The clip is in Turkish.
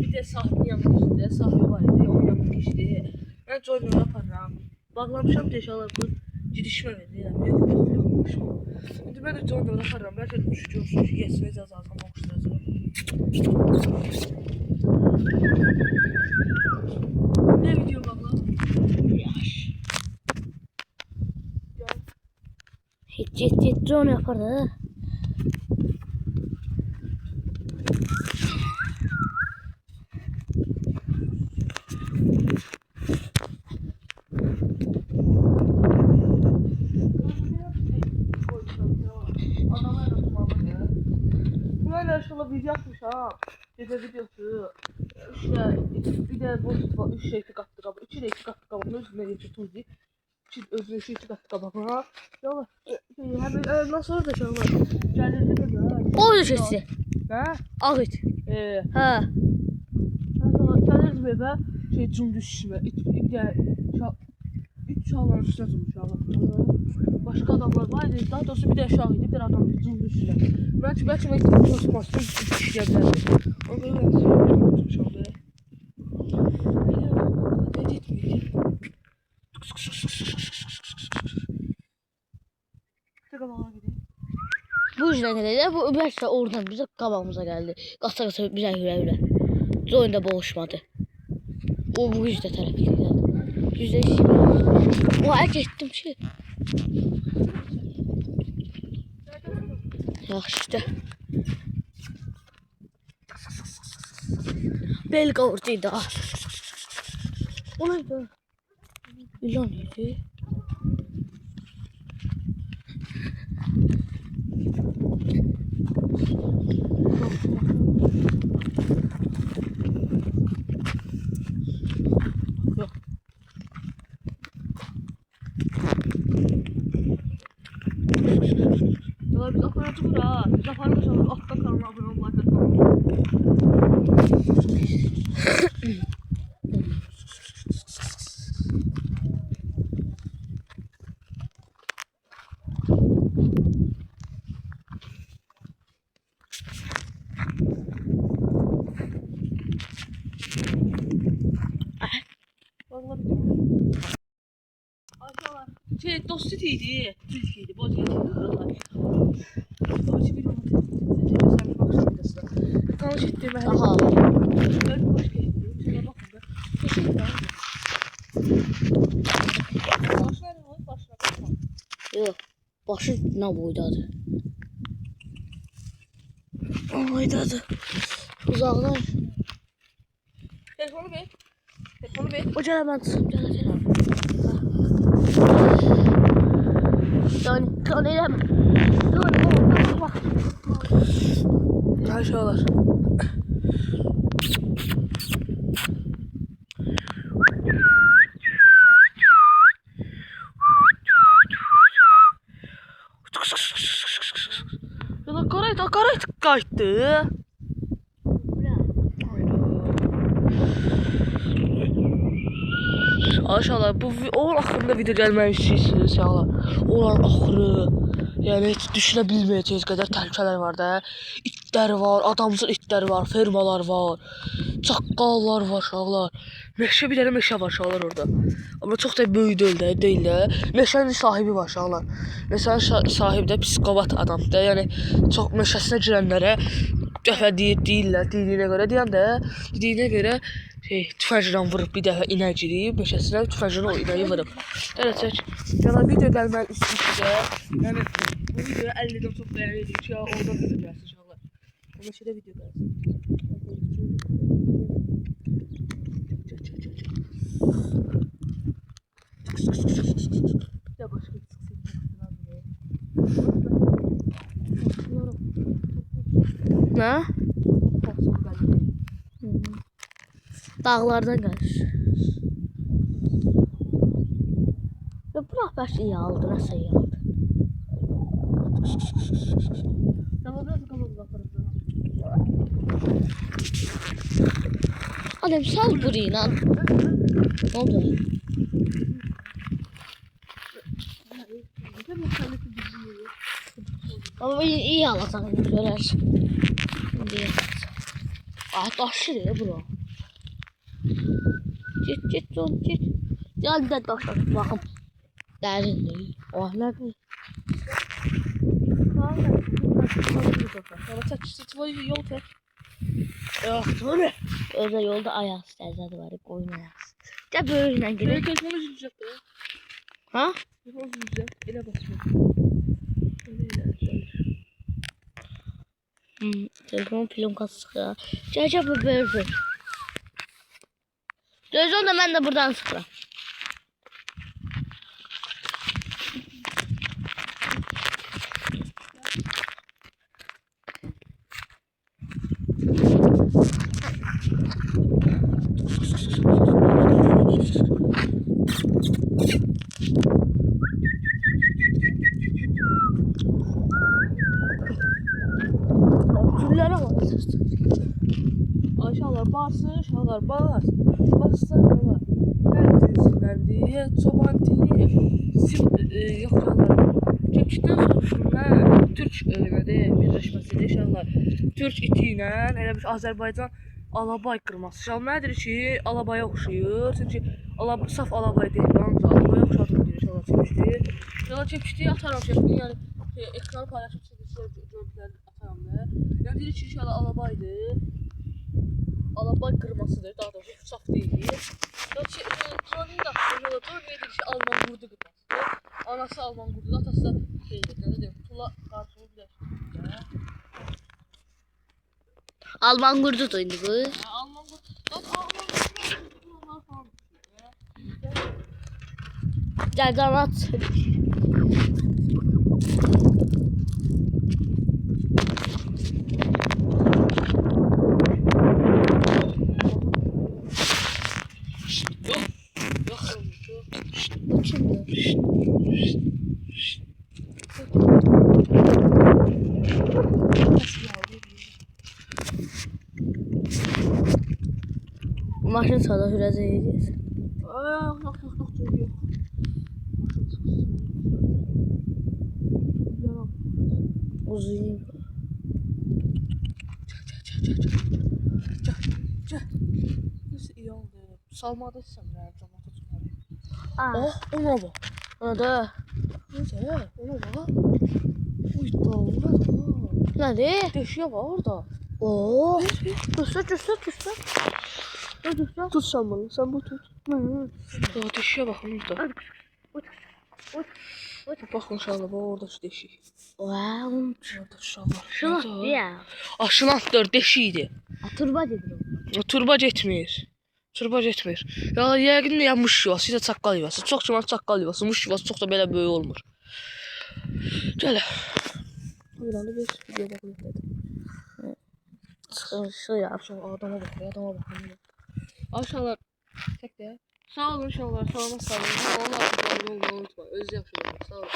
Bir de sahibin yanına geçti. Sahibi var idi. Onun yanına geçti. Ben Joyner'ı aparıram. Bağlamışam deşalar bu. Gidişməmədi. Yəni yoxlaşma. İndi mən də Joyner'ı aparıram. Bəlkə düşücü olsun ki, yesinə cəzasını oxuşduracaq. Ne video bağla? Yaş. Hiç drone yapardı. Böyle şöyle video atmış ha. Gece videosu. İşte bir de boş var. 3 şeysi kattı kabı. 2 de 2 kattı kabı. Özüne geçti tuzi. Özüne 2 kattı kabı. Ha. Yola. Hem nasıl da şöyle. Geldi de böyle. O da şeysi. Ha? Ağıt. Ha. Geldi böyle. Şey cum düşme. Bir de 3 şalvar üstüne durmuş abi. Başka adamlar var idi. Daha doğrusu bir de aşağı idi. Bir adam cum düşme. Belki ben konuşmasın. Düşüyebilirdi. Ama ben tutmuş oldu. Edit miydi? Bu yüzden geldi. Bu Ömerse oradan bize kabağımıza geldi. Kasa kasa bize hüre. Zoyunda boğuşmadı. O bu yüzden tarafı geldi. Yüzde o erk ettim şey. Yaxşı. Bel qavurduydu. O neydi? İlan idi. Ya biz aparatı bura. Biz aparatı sonra akta kalma abone olmayı unutmayın. Şey dost idi. Türkiye'ydi. Bu değil. Acı bir tanış ettiğim her Aha. ben başka ettim. Şuna bakın da. Başına. Yok. Başı ne boydadı? O boydadı. Uzaklar. Telefonu ver. Telefonu ver. O cana ben tutayım. Cana. Can eyleme. Bak. Aşağılar. Ya hakaret kaçtı. Aşağılar bu onun hakkında video gelmək istəyirsiniz aşağılar. Onlar axırı yəni heç düşünə bilməyəcəyiniz qədər təhlükələr var da. İtlər var, adamsız itlər var, fermalar var, çaqqallar var aşağılar. Meşə bir dənə meşə var aşağılar orada. Amma çox da böyük deyil də. Meşənin sahibi var aşağılar. Meşənin sahibi də psikopat adamdır. Yəni çox meşəsinə girənlərə dəfə deyirlər, dediyinə görə tüfənglə vurub bir dəfə inək girib, meşəsinə tüfənglə o inəyi vurub. Evet çək. Yəni video gəlməli istəyirsə, yəni bu videoya 50-dən çox bəyən edirik ki, oradan video gəlsin inşallah. O meşədə video gəlsin. Bir də başqa Ne? Dağlardan gelir. Ya bırak belki iyi aldı. Nasıl iyi aldı? Adam sal burayı lan. Ne oldu? Ama iyi alasan söylersin. Taşır ya bro. Get John get. Gel de daşlar baxım. Dərinlik. Oh nədir? Ama tak твой yol tak. Ah, böyle. Özə yolda ayaq istəzədi var, qoyun ayaq. Gəl böyüklə Böyle gedək. telefonu üzülecek be. Ha? Telefonu üzülecek. Ele basıyor. Öyle. Telefon plonkası sıxır. Gəl bu böyük. Gözün də mən də buradan sıxıram. Türlere bak. Aşağılar bassın, aşağılar bas. Bassa aşağılar. Her diye, çoban diye. Yok aşağılar. Türkçeden soruşurlar. Türk nədir? Birləşməsidir inşallah. Türk iti ilə elə bir Azərbaycan Alabay qırması. İnşallah nədir ki, Alabaya oxşuyur. Çünki saf Alabay deyil, ancaq Alabaya oxşadığını deyir inşallah çəkmişdi. İnşallah çəkmişdi, atarım çəkmişdi. Yəni ekranı paylaşıb gördülər atarım da. Yəni deyir ki, inşallah Alabaydır. Alabay qırmasıdır, daha doğrusu saf deyil. Tronin də aslında Tronin deyir ki, Alman qurdu qırmasıdır. Anası Alman qurdu, atası da deyil. Nə deyim, Tula qarşılığı birləşdirdi. Alman qurdudur indi bu. Alman qurdu. Alman qurdu falan. Gəl qanat. Bu kimdir? Maşın sana sürəcəyik. Yok. Uzun. Gel. Nasıl iyi oldu? Salmada sen ya, camata çıkarayım. Ah, Ona bak. ona da. Neyse, ona bak. Uy da, ona da. Nədir? Deşiye var orada. Oo. Göstər. Tut sen bunu, sen bu tut. Ya deşiye bak orada. Bak inşallah, bak orada şu deşik. Wow. Orada inşallah. Şuna ya. Aşılattır, deşiydi. Turba gedir o. Turba getmir. Ya yəqin ya muş yuvası, ya çaqqal yuvası. Çox güman çaqqal yuvası, muş yuvası çox da belə böyük olmur. Gəl. Buyuranı bir video baxın. Sıxışı ya. Adama bak. Aşağılar. Tek de. Sağ olun inşallah. Sağ olun. Allah razı olsun. Özü yaxşı olsun. Sağ olun.